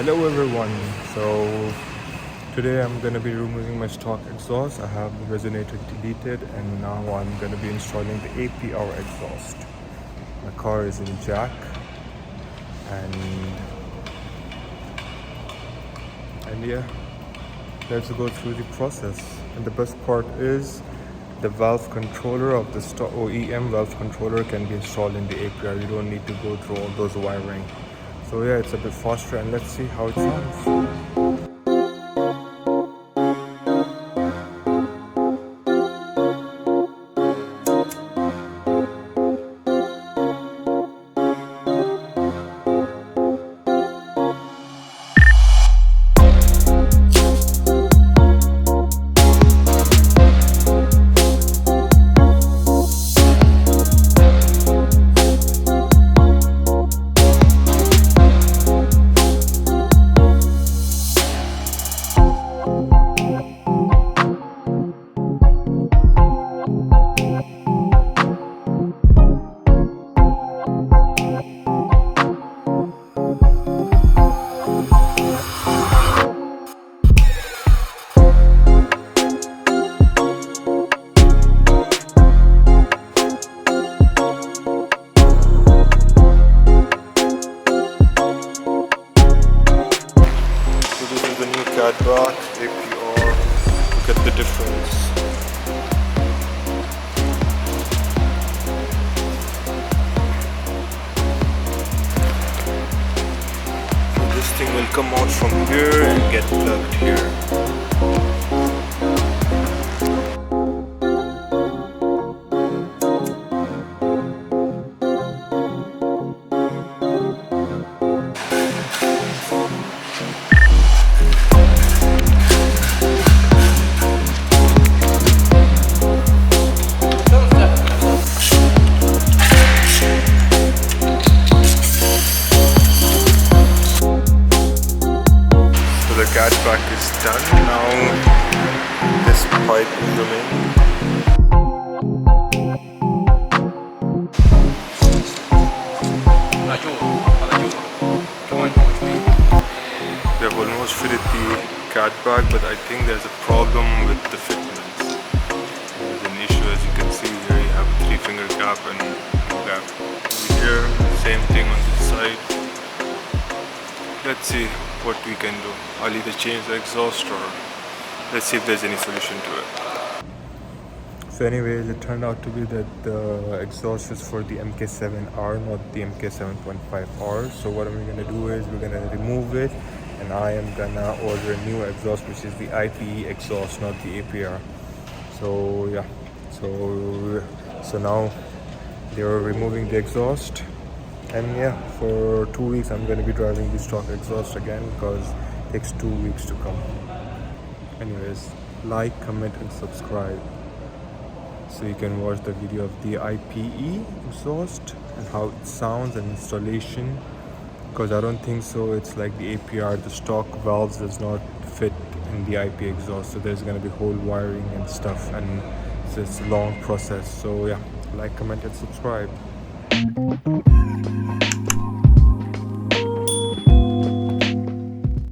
Hello everyone. So today I'm gonna be removing my stock exhaust. I have the resonator deleted and now I'm gonna be installing the APR exhaust. My car is in jack and yeah, let's go through the process. And the best part is the valve controller of the stock OEM valve controller can be installed in the APR. You don't need to go through all those wiring. So yeah, it's a bit faster and let's see how it sounds. Catback, APR, look at the difference. So this thing will come out from here and get plugged here. The catback is done. Now this pipe will remain. We have almost fitted the catback, but I think there's a problem with the fitments. There's an issue, as you can see here. You have a 3-finger gap and no gap here. Same thing on this side. Let's see what we can do. I'll either change the exhaust or let's see if there's any solution to it. So anyways, it turned out to be that the exhaust is for the MK7R, not the MK7.5R. So what I'm gonna do is we're gonna remove it and I am gonna order a new exhaust, which is the IPE exhaust, not the APR. So yeah, so now they're removing the exhaust. And yeah, for 2 weeks I'm going to be driving the stock exhaust again because it takes 2 weeks to come. Anyways, like, comment and subscribe so you can watch the video of the IPE exhaust and how it sounds and installation, because I don't think so it's like the APR, the stock valves does not fit in the IP exhaust, so there's going to be whole wiring and stuff and it's a long process. So yeah, like, comment and subscribe.